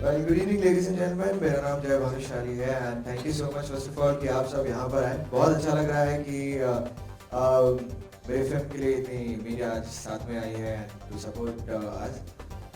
Well, good evening, ladies and gentlemen. मेरा नाम जय भानुशाली है and thank you so much first of all कि आप सब यहाँ पर आए. बहुत अच्छा लग रहा है कि मेरे फिल्म के लिए इतनी मीडिया आज साथ में आई है to support us.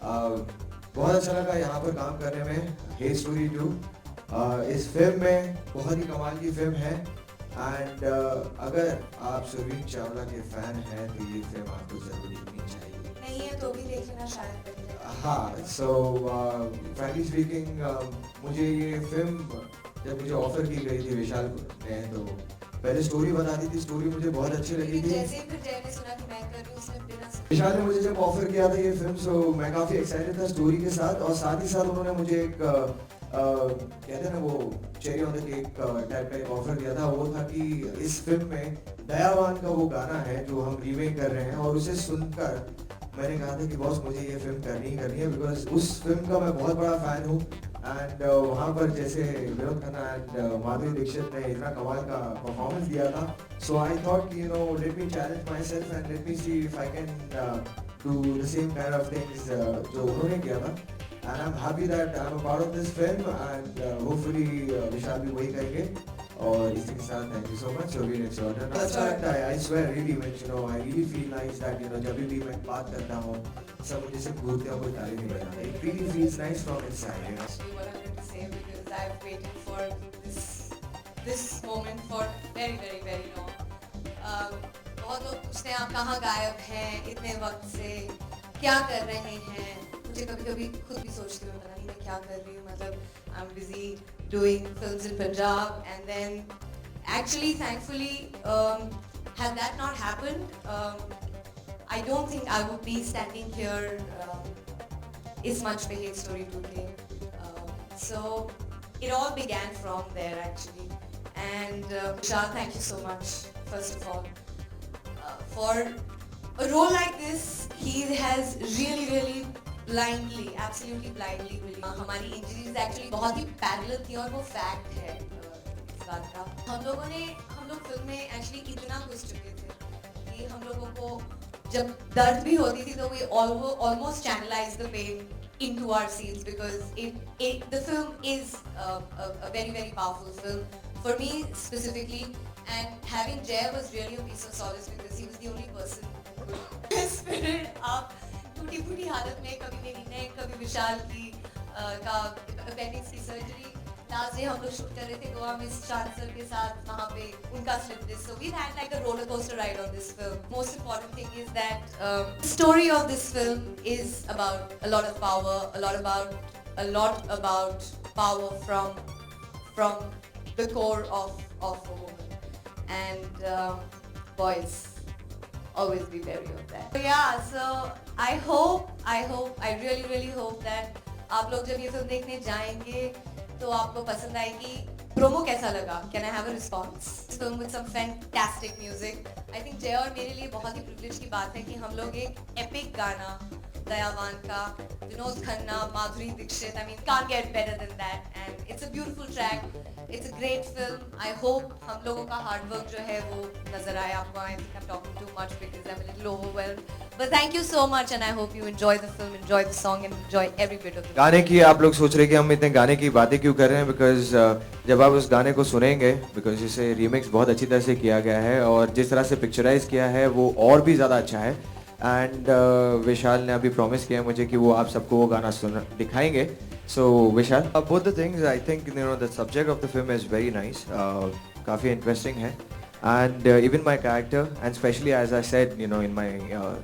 बहुत अच्छा लगा यहाँ पर काम करने में. Hey Story 2 इस फिल्म में बहुत ही कमाल की फिल्म है and अगर आप सुरवीन चावला के फैन हैं तो ये फिल्म आपको जरूर देखनी चाहिए. नहीं है तो भी देख लेना शायद. हाँ, so frankly speaking मुझे ये फिल्म जब मुझे ऑफर की गई थी विशाल ने तो पहले स्टोरी बता दी थी. स्टोरी मुझे बहुत अच्छी लगी थी. जैसे ही फिर जय ने सुना कि मैं कर रही हूँ उसने बिना विशाल ने मुझे जब ऑफर किया था ये फिल्म सो मैं काफ़ी एक्साइटेड था स्टोरी के साथ और साथ ही साथ उन्होंने मुझे एक कहते हैं ना वो cherry on the cake type का एक ऑफर दिया था. वो था कि इस फिल्म में दयावान का वो गाना है जो हम रीमेक कर रहे हैं और उसे सुनकर मैंने कहा था कि बॉस मुझे ये फिल्म करनी ही करनी है बिकॉज उस फिल्म का मैं बहुत बड़ा फैन हूँ एंड वहाँ पर जैसे विनोद खन्ना एंड माधुरी दीक्षित ने इतना कमाल का परफॉर्मेंस दिया था. So I thought you know let me challenge myself and let me see if I can do the same kind of things जो उन्होंने किया था and I am happy that I am a part of this film and hopefully Vishal भी वही करेंगे. और इसी के साथ thank you so much Sobin it's your turn. अच्छा लगता है I swear really when you know I really feel nice that you know जब भी मैं बात करता हूँ सब मुझे सिर्फ घूरते हैं कोई ताली नहीं बजाता. It really feels nice from inside you know. actually what I'm going to say because I've waited for this moment for very long. बहुत लोग पूछते हैं आप कहाँ गायब हैं इतने वक्त से क्या कर रहे हैं. मुझे कभी खुद भी सोचती हूँ पता नहीं मैं क्या कर रही हूँ. मतलब I'm busy doing films in Punjab and then actually thankfully had that not happened I don't think I would be standing here is much पे Hey Story 2 के. So it all began from there actually and Vishal thank you so much first of all for a role like this. He has really absolutely blindly हमारी injuries actually बहुत ही parallel थी और वो fact है इस बात का. हम लोग फिल्म में एक्चुअली इतना घुस चुके थे कि हम लोगों को जब दर्द भी होती थी तो we almost channelize the pain into our scenes because the film is a very powerful film for me specifically and having Jay was really a piece of solace because he was the only person who spirit up टूटी फूटी हालत में कभी मेरी नेक कभी विशाल की का appendix की सर्जरी. लास्ट डे हम लोग शूट कर रहे थे गोवा में शान सर के साथ वहाँ पे उनका slip disc. So we had like a roller coaster ride on this film. Most important thing is that the story of this film is about a lot of power, a lot about power from the core of a woman and boys always be wary of that. So yeah, so I really hope that आप लोग जब ये film देखने जाएंगे तो आपको पसंद आएगी. प्रोमो कैसा लगा? Can I have a response? This film with some fantastic music. I think जय और मेरे लिए बहुत ही privilege की बात है कि हम लोग एक epic गाना दयावान का Vinod Khanna Madhuri Dixit I mean can't get better than that and it's a beautiful track. It's a great film. I hope हम लोगों का hard work जो है वो नजर आए आपको. I think I'm talking too much because I'm a little overwhelmed. But thank you so much and I hope you enjoy the film, enjoy the song and enjoy every bit of it. गाने की आप लोग सोच रहे कि हम इतने गाने की बातें क्यों कर रहे हैं बिकॉज जब आप उस गाने को सुनेंगे बिकॉज इसे रीमिक्स बहुत अच्छी तरह से किया गया है और जिस तरह से पिक्चराइज किया है वो और भी ज़्यादा अच्छा है. एंड विशाल ने अभी प्रॉमिस किया है मुझे कि वो आप सबको वो गाना दिखाएंगे. So Vishal both the things I think you know the subject of the film is very nice. काफ़ी इंटरेस्टिंग है and even my character and especially as I said you know in my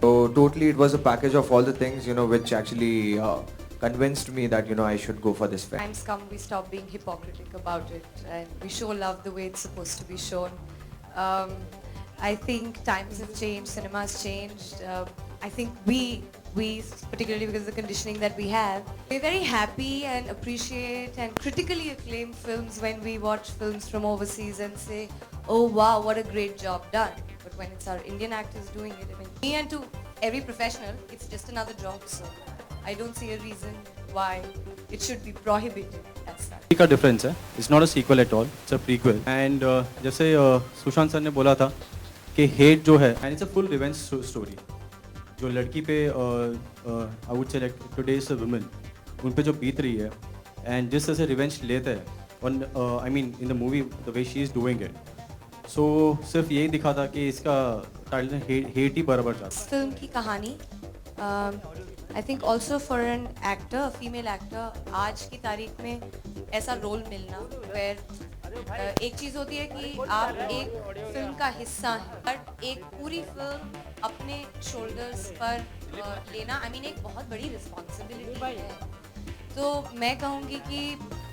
so totally it was a package of all the things you know which actually convinced me that you know I should go for this film. Times come we stop being hypocritical about it and we show love the way it's supposed to be shown. I think times have changed, cinema has changed. I think we particularly because of the conditioning that we have, we're very happy and appreciate and critically acclaim films when we watch films from overseas and say, oh wow, what a great job done. But when it's our Indian actors doing it, I mean, me and to every professional, it's just another job. So I don't see a reason why it should be prohibited as such. का difference है. It's not a sequel at all. It's a prequel. And जैसे Sushant sir ने बोला था कि hate जो है and it's a full revenge story. जो लड़की पे I would say today's women उन पे जो बीत रही है एंड जिस तरह से रिवेंज लेते हैं और I mean in the movie the way she is doing it, so सिर्फ यही दिखा था कि इसका टाइटल हेट ही बराबर जाता है। फिल्म की कहानी I think also for an actor, female actor, आज की तारीख में ऐसा रोल मिलना वेयर एक चीज़ होती है कि आप एक फिल्म का हिस्सा हैं, बट एक पूरी फिल्म अपने शोल्डर्स पर लेना आई मीन एक बहुत बड़ी रिस्पॉन्सिबिलिटी है। तो मैं कहूँगी कि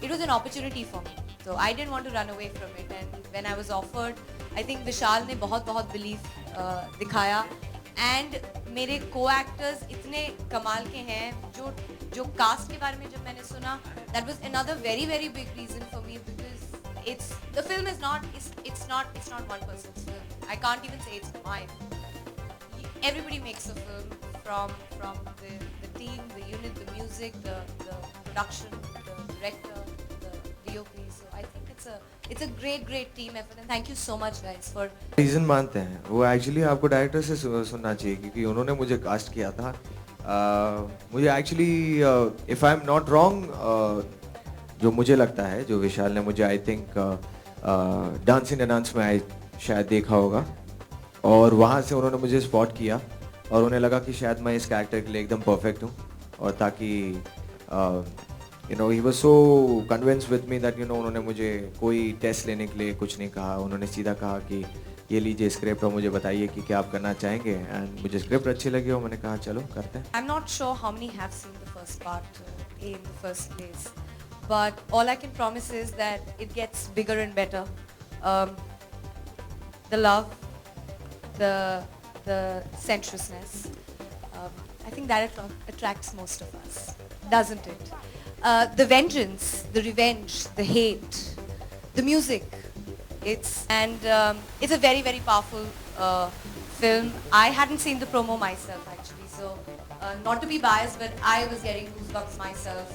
it was an opportunity for me, so I didn't want to run away from it, and when I was offered, I think विशाल ने बहुत बिलीव दिखाया, and मेरे co-actors इतने कमाल के हैं, जो कास्ट के बारे में जब मैंने सुना, that was another very big reason for me, because the film is not, it's not one person's film. I can't even say it's my film. Everybody makes a film from the team, the unit, the music, the production, the director, the DOP. So I think it's a great team effort, and thank you so much guys for reason मानते हैं वो actually आपको director से सुनना चाहिए, क्योंकि उन्होंने मुझे कास्ट किया था। मुझे actually if I am not wrong, जो मुझे लगता है, जो विशाल ने मुझे I think dance in dance में शायद देखा होगा, और वहाँ से उन्होंने मुझे स्पॉट किया और उन्हें लगा कि शायद मैं इस कैरेक्टर के लिए एकदम परफेक्ट हूँ, और ताकि he was so convince with me that उन्होंने मुझे कोई टेस्ट लेने के लिए कुछ नहीं कहा। उन्होंने सीधा कहा कि ये लीजिए स्क्रिप्ट और मुझे बताइए कि क्या आप करना चाहेंगे, एंड मुझे स्क्रिप्ट अच्छी लगी और मैंने कहा चलो करते हैं। I'm not sure how many have seen the first part in the first place, but all I can promise is that it gets bigger and better. The love, the sensuousness, I think that attracts most of us, doesn't it? The vengeance, the revenge, the hate, the music, it's a very powerful film. I hadn't seen the promo myself actually, so not to be biased, but I was getting goosebumps myself,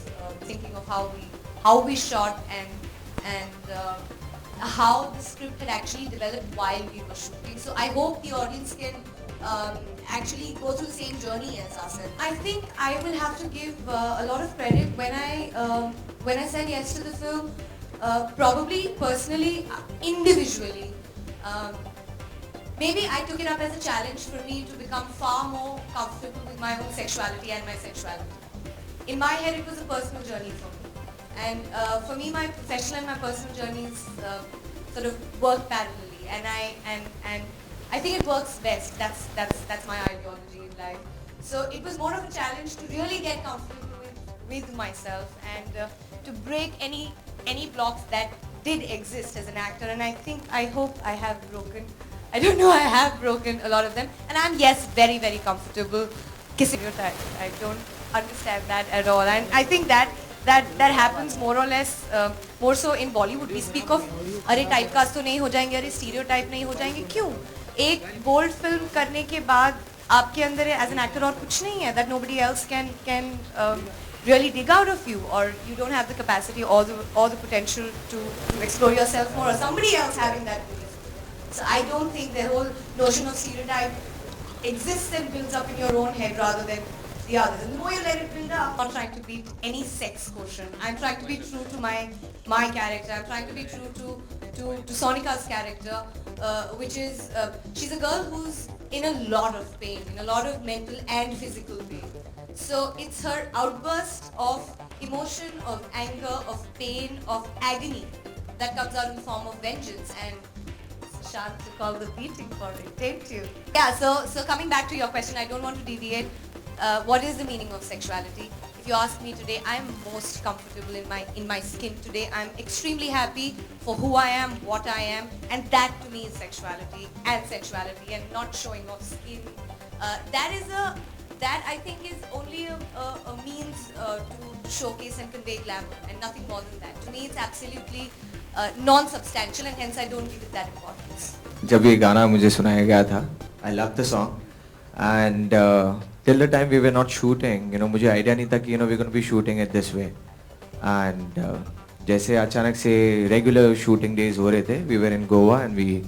thinking of how we shot and how the script had actually developed while we were shooting. So I hope the audience can actually go through the same journey as us. I think I will have to give a lot of credit when I said yes to the film. Probably personally, individually, maybe I took it up as a challenge for me to become far more comfortable with my own sexuality and my sensuality. In my head, it was a personal journey for me, and for me, my professional and my personal journeys sort of work parallelly, and I think it works best. That's my ideology in life. So it was more of a challenge to really get comfortable with myself and to break any blocks that did exist as an actor. And I hope I have broken. I don't know. I have broken a lot of them. And I'm very comfortable kissing your type. I don't understand that at all. And I think that happens more or less more so in Bollywood. We speak of अरे typecast तो नहीं हो जाएंगे, अरे stereotype नहीं हो जाएंगे, क्यों? एक बोल्ड फिल्म करने के बाद आपके अंदर एज एन एक्टर और कुछ नहीं है that nobody else can really dig out of you, or you don't have the capacity or the potential to explore yourself more, or somebody else having that belief. So I don't think the whole notion of stereotype exists and builds up in your own head rather than the others. And the more you let it build up, I'm not trying to be any sex quotient. I'm trying to be true to my character. I'm trying to be true to Sonika's character, which is she's a girl who's in a lot of pain, in a lot of mental and physical pain. So it's her outburst of emotion, of anger, of pain, of agony that comes out in the form of vengeance. And Shant to call the beating for it, didn't you? Yeah. So coming back to your question, I don't want to deviate. What is the meaning of sexuality? If you ask me today, I am most comfortable in my skin today. I'm extremely happy for who I am, what I am, and that to me is sexuality and sensuality, and not showing off skin. That I think is only a means to showcase and convey glamour, and nothing more than that. To me, it's absolutely non-substantial, and hence I don't give it that importance. जब ये गाना मुझे सुनाया गया था, I loved the song, and till the time we were not shooting, मुझे idea नहीं था कि we're going to be shooting it this way. And जैसे अचानक से रेगुलर शूटिंग डेज हो रहे थे, we were in Goa and we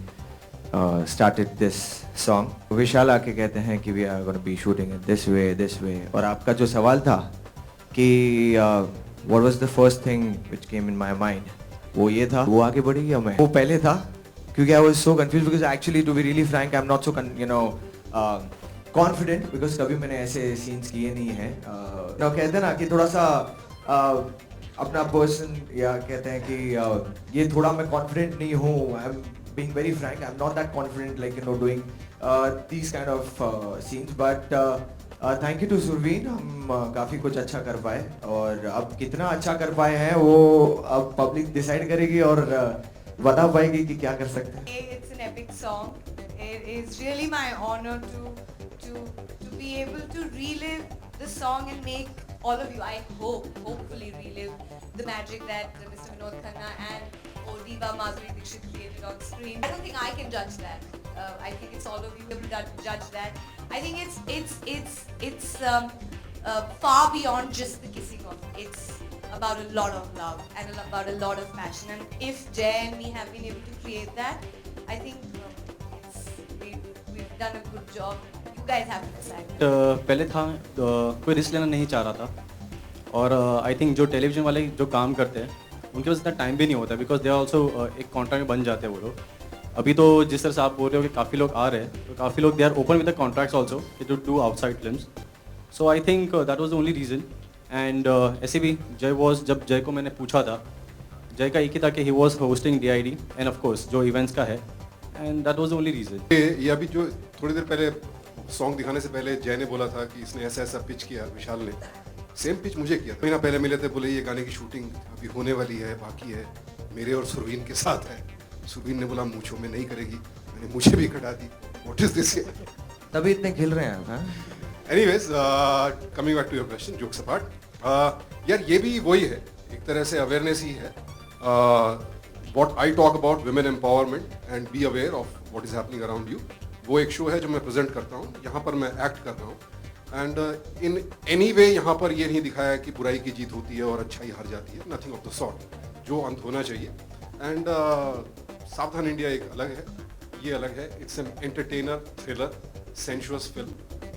started this song. विशाल आके कहते हैं कि we are going to be shooting it this way. और आपका जो सवाल था कि what was the first thing which came in my mind? वो ये था, वो आगे बढ़ी या मैं? वो पहले था, क्योंकि I was so confused because actually to be really frank I'm not so confident because कभी मैंने ऐसे scenes किए नहीं हैं. कहते हैं ना कि थोड़ा सा अपना person या कहते हैं कि ये थोड़ा मैं confident नहीं हूँ. I'm being very frank, I'm not that confident like doing these kind of scenes, but thank you to Surveen. हम काफ़ी कुछ अच्छा कर पाए और अब कितना अच्छा कर पाए हैं वो अब पब्लिक डिसाइड करेगी और बता पाएगी कि क्या कर सकते हैं. It's an epic song. It is really my honor to be able to relive the song and make all of you, I hopefully relive the magic that Mr. Vinod Khanna and Diva Madhuri Dixit created on screen. I don't think I can judge that. I think it's all of you who will judge that. I think it's far beyond just the kissing off. It's about a lot of love and about a lot of passion. And if Jay and me have been able to create that, I think we've done a good job. You guys have to decide. पहले था कोई risk लेना नहीं चाह रहा था और I think जो टेलीविजन वाले जो काम करते हैं उनके पास इतना टाइम भी नहीं होता बिकॉज दे आर ऑल्सो एक कॉन्ट्रैक्ट बन जाते हैं वो लोग. अभी तो जिस तरह से आप बोल रहे हो कि काफ़ी लोग आ रहे हैं तो काफ़ी लोग they are open with the contracts also to do outside films. So I think that was the only reason. And ऐसे भी जब जय को मैंने पूछा था, जय का एक ही था कि he was hosting DID end of course जो इवेंट्स का है, and that was the only reason. ये अभी जो थोड़ी देर पहले सॉन्ग दिखाने से पहले जय ने बोला था कि इसने ऐसा ऐसा पिच किया, विशाल ने सेम पिच मुझे किया था. महीना पहले मिले थे, बोले ये गाने की शूटिंग अभी होने वाली है, बाकी है, मेरे और सुरवीन के साथ है. सुरवीन ने बोला मूंछों में नहीं करेगी, मैंने मुझे भी कटा दी. What is this? तभी इतने खिल रहे हैं. हाँ? Anyways, coming back to your question, jokes apart, यार ये भी वही है, एक तरह से अवेयरनेस ही है. What I talk about women empowerment and be aware of what is happening around you, वो एक शो है जो मैं प्रेजेंट करता हूँ. यहाँ पर मैं एक्ट कर रहा हूँ एंड इन एनी वे यहाँ पर ये नहीं दिखाया कि बुराई की जीत होती है और अच्छाई हार जाती है. Nothing of the sort. जो अंत होना चाहिए. एंड सावधान इंडिया एक अलग है, ये अलग है. It's an entertainer thriller sensuous film,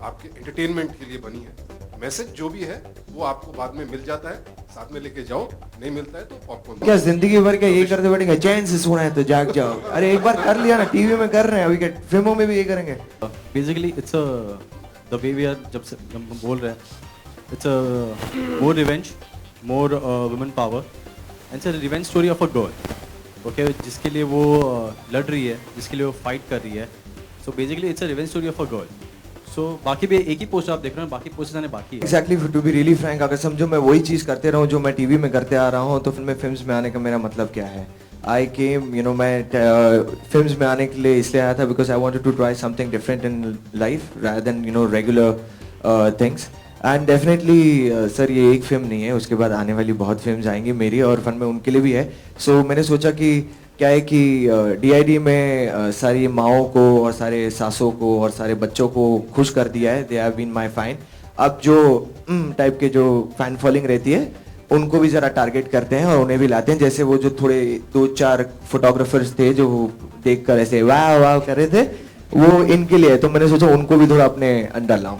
आपके एंटरटेनमेंट के लिए बनी है. मैसेज जो भी है वो आपको बाद में मिल जाता है, साथ में लेके जाओ, नहीं मिलता है तो पॉपकॉर्न. क्या जिंदगी भर क्या यही करते बैठेंगे? चैन से सोना है तो जाग जाओ. अरे एक बार कर लिया ना, टीवी में कर रहे हैं, अभी क्या फिल्मों में भी ये करेंगे? Basically it's the way we are, जब हम बोल रहे हैं it's more revenge, more women power and it's a revenge story of a girl. Okay, जिसके लिए वो लड़ रही है, जिसके लिए वो फाइट कर रही है. So basically it's a revenge story of a girl. So बाकी भी एक ही पोस्ट आप देख रहे हैं, बाकी पोस्ट आने बाकी है. Exactly, to be really frank, अगर समझो मैं वही चीज़ करते रहूँ जो मैं टीवी में करते आ रहा हूँ तो फिर मैं फिल्म्स में आने का मेरा मतलब क्या है? आई केम मैं फिल्म्स में आने के लिए इसलिए आया था because I wanted to try something different in life rather than regular things. And definitely sir ये एक फिल्म नहीं है, उसके बाद आने वाली बहुत फिल्म्स आएंगी मेरी और फन में उनके लिए भी है. सो मैंने सोचा कि क्या है कि DID में सारी माओं को और सारे सासों को और सारे बच्चों को खुश कर दिया है. They have been my fine. अब जो टाइप के जो फैन फॉलोइंग रहती है उनको भी ज़रा टारगेट करते हैं और उन्हें भी लाते हैं. जैसे वो जो थोड़े 2-4 फोटोग्राफर्स थे जो देखकर ऐसे वाह वाह कर रहे थे, वो इनके लिए. तो मैंने सोचा उनको भी थोड़ा अपने अंदर लाऊं.